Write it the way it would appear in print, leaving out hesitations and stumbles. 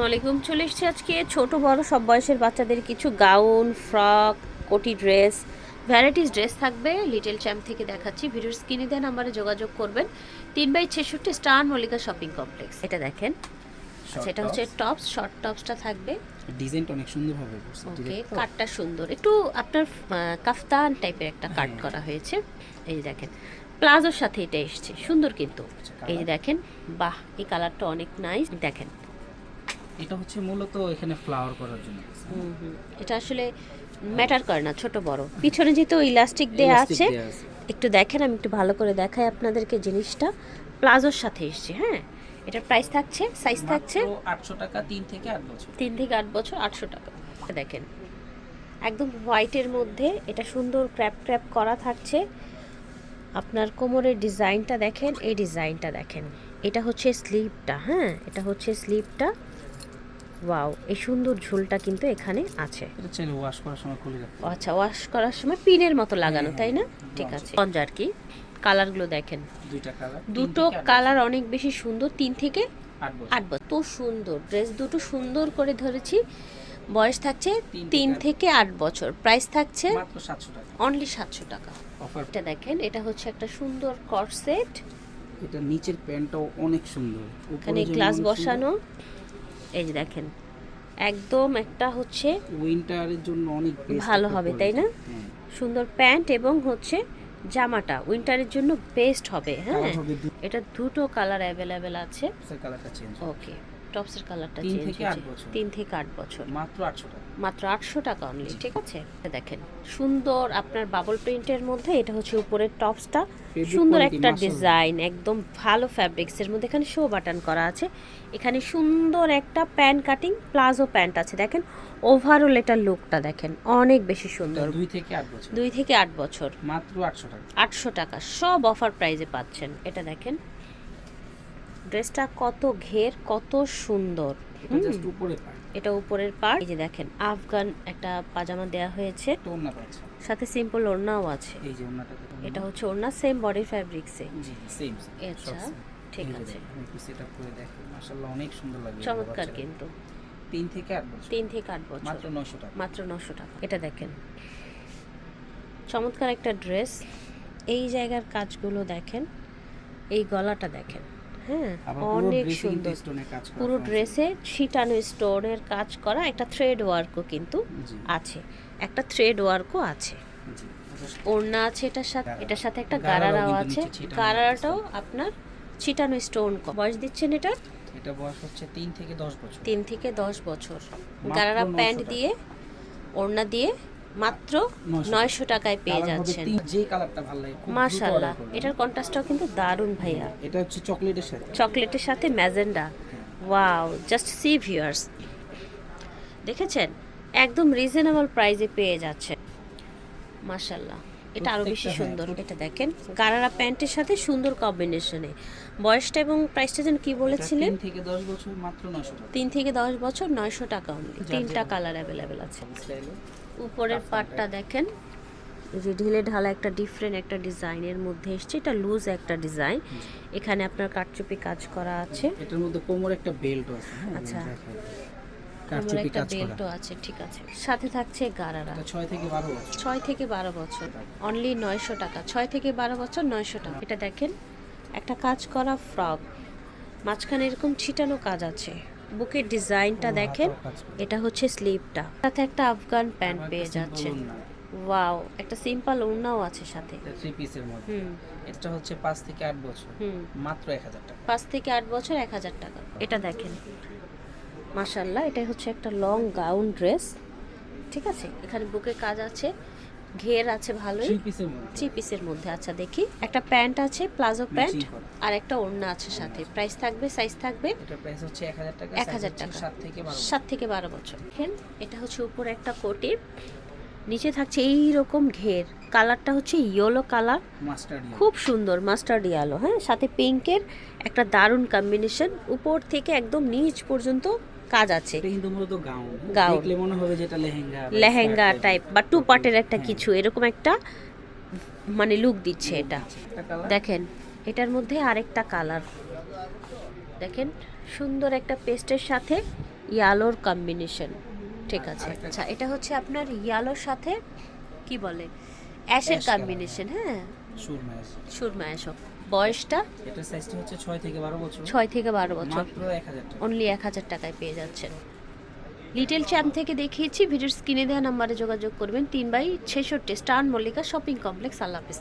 ওয়ালাইকুম, চলে এসেছি আজকে ছোট বড় সব বয়সের বাচ্চাদের কিছু গাউন, ফ্রক, কোটি ড্রেস, ভ্যারাইটিস ড্রেস থাকবে। লিটল চ্যাম্প থেকে দেখাচ্ছি। ভিডিওর স্ক্রিনে দেওয়া নাম্বারে যোগাযোগ করবেন। 3/66 স্টার মল্লিকা শপিং কমপ্লেক্স। এটা দেখেন। আচ্ছা, এটা হচ্ছে টপস, শর্ট টপসটা থাকবে। ডিজাইনটা অনেক সুন্দর হবে। ওকে, কাটটা সুন্দর, একটু আপনার কাফতান টাইপের একটা কাট করা হয়েছে। এই যে দেখেন, প্লাজোর সাথে এটা এসছে, সুন্দর কিন্তু। এই যে দেখেন, বাহ, এই কালারটা অনেক নাইস। দেখেন, এটা হচ্ছে মূলত এখানে ফ্লাওয়ার করার জন্য। এটা আসলে ম্যাটার করে না ছোট বড়। পিছনে যেহেতু ইলাস্টিক দেয়া আছে, একটু দেখেন, আমি একটু ভালো করে দেখাই আপনাদেরকে জিনিসটা। প্লাজোর সাথে এসছে। হ্যাঁ, এটার প্রাইস থাকছে, সাইজ থাকছে 800 টাকা, 3 থেকে 8 বছর। 3 থেকে 8 বছর, 800 টাকা। দেখেন, একদম হোয়াইটের মধ্যে এটা সুন্দর ক্র্যাপ ক্র্যাপ করা থাকছে। আপনার কোমরের ডিজাইনটা দেখেন, এই ডিজাইনটা দেখেন। এটা হচ্ছে স্লিভটা। হ্যাঁ, এটা হচ্ছে স্লিভটা। ওয়াও, এই সুন্দর ঝুলটা কিন্তু এখানে আছে। এটা চাইলে ওয়াশ করার সময় খুলে রাখতে। আচ্ছা, ওয়াশ করার সময় পিনের মতো লাগানো, তাই না? ঠিক আছে। আর কি কালারগুলো দেখেন, দুইটা কালার, দুটো কালার অনেক বেশি সুন্দর। 3 থেকে 8 বছর। তো সুন্দর ড্রেস দুটো সুন্দর করে ধরেছি। বয়স থাকছে 3 থেকে 8 বছর। প্রাইস থাকছে মাত্র 700 টাকা, অনলি 700 টাকা। অফার। এটা দেখেন, এটা হচ্ছে একটা সুন্দর কট সেট। এটা নিচের প্যান্টটাও অনেক সুন্দর, এখানে গ্লাস বসানো। এই যে দেখেন, একদম একটা হচ্ছে উইন্টারের জন্য অনেক ভালো হবে, তাই না? সুন্দর প্যান্ট এবং হচ্ছে জামাটা উইন্টারের জন্য বেস্ট হবে। হ্যাঁ, এটা দুটো কালার অ্যাভেলেবেল আছে। কালারটা চেঞ্জ। ওকে, টপসের কালারটা 3 চেঞ্জ থেকে 8 হচ্ছে। বছর। 3 থেকে 8 বছর, মাত্র 800 টাকা। মাত্র 800 টাকা অনলি। ঠিক আছে, দেখেন সুন্দর আপনার বাবল প্রিন্টের মধ্যে। এটা হচ্ছে উপরের টপসটা, সুন্দর একটা ডিজাইন, একদম ভালো ফ্যাব্রিক্সের মধ্যে। এখানে শো বাটন করা আছে। এখানে সুন্দর একটা প্যান্ট কাটিং প্লাজো প্যান্ট আছে। দেখেন, ওভারঅল এটা লুকটা দেখেন, অনেক বেশি সুন্দর। 2 থেকে 8 বছর, 2 থেকে 8 বছর, মাত্র 800 টাকা। 800 টাকা, সব অফার প্রাইজে পাচ্ছেন। এটা দেখেন, ড্রেসটা কত ঘের, কত সুন্দর। এটা জাস্ট উপরে পায়, এটা উপরের পার্ট। এই যে দেখেন, আফগান একটা পাজামা দেয়া হয়েছে, তো ওন্না পাচ্ছে, সাথে সিম্পল ওড়নাও আছে। এই যে ওন্নাটা দেখুন। এটা হচ্ছে ওড়না, সেম বডি ফ্যাব্রিক্সে। জি সেম। আচ্ছা, ঠিক আছে। একটু সেটআপ করে দেখেন, মাশাআল্লাহ অনেক সুন্দর লাগে। চমৎকার কিন্তু। 3 থেকে 8 বছর, 3 থেকে 8 বছর, মাত্র 900 টাকা, মাত্র 900 টাকা। এটা দেখেন, চমৎকার একটা ড্রেস। এই জায়গার কাজগুলো দেখেন, এই গলাটা দেখেন। হ্যাঁ, অনেক সুন্দর। পুরো ড্রেসে ছিটানো স্টোনের কাজ করা, একটা থ্রেড ওয়ার্কও কিন্তু আছে, একটা থ্রেড ওয়ার্কও আছে। ওড়না আছে এটার সাথে, এটার সাথে একটা গারারাও আছে। গারারাটাও আপনার ছিটানো স্টোন। বয়স দিচ্ছেন এটা? এটা বয়স হচ্ছে 3 থেকে 10 বছর। 3 থেকে 10 বছর। গারারা প্যান্ট দিয়ে, ওড়না দিয়ে মাত্র 900 টাকায় পেয়ে যাচ্ছেন। যে কালারটা ভালো লাগে, মাশাআল্লাহ, এটার কন্ট্রাস্টটাও কিন্তু দারুণ ভাইয়া। এটা হচ্ছে চকলেটের সাথে, চকলেটের সাথে magenta. Wow, just see viewers, দেখেছেন, একদম রিজনেবল প্রাইসে পেয়ে যাচ্ছেন। মাশাআল্লাহ, এটা আরো বেশি সুন্দর। এটা দেখেন, গারারা প্যান্টের সাথে সুন্দর কম্বিনেশনে। বয়সটা এবং প্রাইসটা যেন কি বলেছিলেন? 3 থেকে 10 বছর, মাত্র 900 টাকা। 3 থেকে 10 বছর, 900 টাকা অনলি। 3টা কালার অ্যাভেলেবেল আছে। উপরের পার্টটা দেখেন, এই যে ঢিলে ঢালা একটা ডিফারেন্ট একটা ডিজাইনের মধ্যে এসছে। এটা লুজ একটা ডিজাইন। এখানে আপনার কাটচুপি কাজ করা আছে। এটার মধ্যে কোমরে একটা বেল্ট আছে। আচ্ছা, কাটচুপি কাজ করা, বেল্টও আছে। ঠিক আছে, সাথে থাকছে গারারা। 6 থেকে 12 বছর, 6 থেকে 12 বছর, অনলি 900 টাকা। 6 থেকে 12 বছর, 900 টাকা। এটা দেখেন, একটা কাজ করা ফ্রক, মাঝখানে এরকম ছিটানো কাজ আছে। বুকের ডিজাইনটা দেখেন, এটা হচ্ছে স্লিভটা, সাথে একটা আফগান প্যান্ট পেয়ে যাচ্ছেন। ওয়াও, একটা সিম্পল ওড়নাও আছে সাথে। 3 পিসের মধ্যে। এটা হচ্ছে 5 থেকে 8 বছর, মাত্র 1000 টাকা। 5 থেকে 8 বছর, 1000 টাকা। এটা দেখেন, মাশাআল্লাহ, এটা হচ্ছে একটা লং গাউন ড্রেস। ঠিক আছে, এখানে বুকে কাজ আছে, ঘের আছে ভালোই। 3 পিসের মধ্যে। আচ্ছা, দেখি, একটা প্যান্ট আছে, প্লাজো প্যান্ট, আর একটা ওড়না আছে সাথে। প্রাইস থাকবে, সাইজ থাকবে, এটা প্রাইস হচ্ছে 1000 টাকা। 1000 টাকা, 7 থেকে 12 বছর। দেখেন, এটা হচ্ছে উপরে একটা কোটি, নিচে থাকছে এই রকম ঘের। কালারটা হচ্ছে ইয়েলো কালার, খুব সুন্দর, মাস্টার্ড ইয়েলো। হ্যাঁ, সাথে পিঙ্কের একটা দারুণ কম্বিনেশন। উপর থেকে একদম নিচ পর্যন্ত কাজ আছে। এটা কিন্তু মূলত গাউন, গাউন দেখলে মনে হবে যেটা লেহেঙ্গা, লেহেঙ্গা টাইপ বা টু পার্টের একটা কিছু, এরকম একটা মানে লুক দিচ্ছে এটা। দেখেন, এটার মধ্যে আরেকটা কালার দেখেন, সুন্দর একটা পেস্টের সাথে ইয়ালোর কম্বিনেশন। ঠিক আছে, আচ্ছা এটা হচ্ছে আপনার ইয়ালোর সাথে কি বলে অ্যাশের কম্বিনেশন। হ্যাঁ, সুরমা অ্যাশ। বয়সটা এটা সাইজটা হচ্ছে 6 থেকে 12 বছর। 6 থেকে 12 বছর, মাত্র 1000 টাকা, অনলি 1000 টাকায় পেয়ে যাচ্ছেন। লিটল চ্যাম্প থেকে দেখিয়েছি, ভিডিওর স্ক্রিনে দেওয়া নাম্বারে যোগাযোগ করবেন। 3/66 স্টার মল্লিকা শপিং কমপ্লেক্স, আল্লাহ হাফেজ।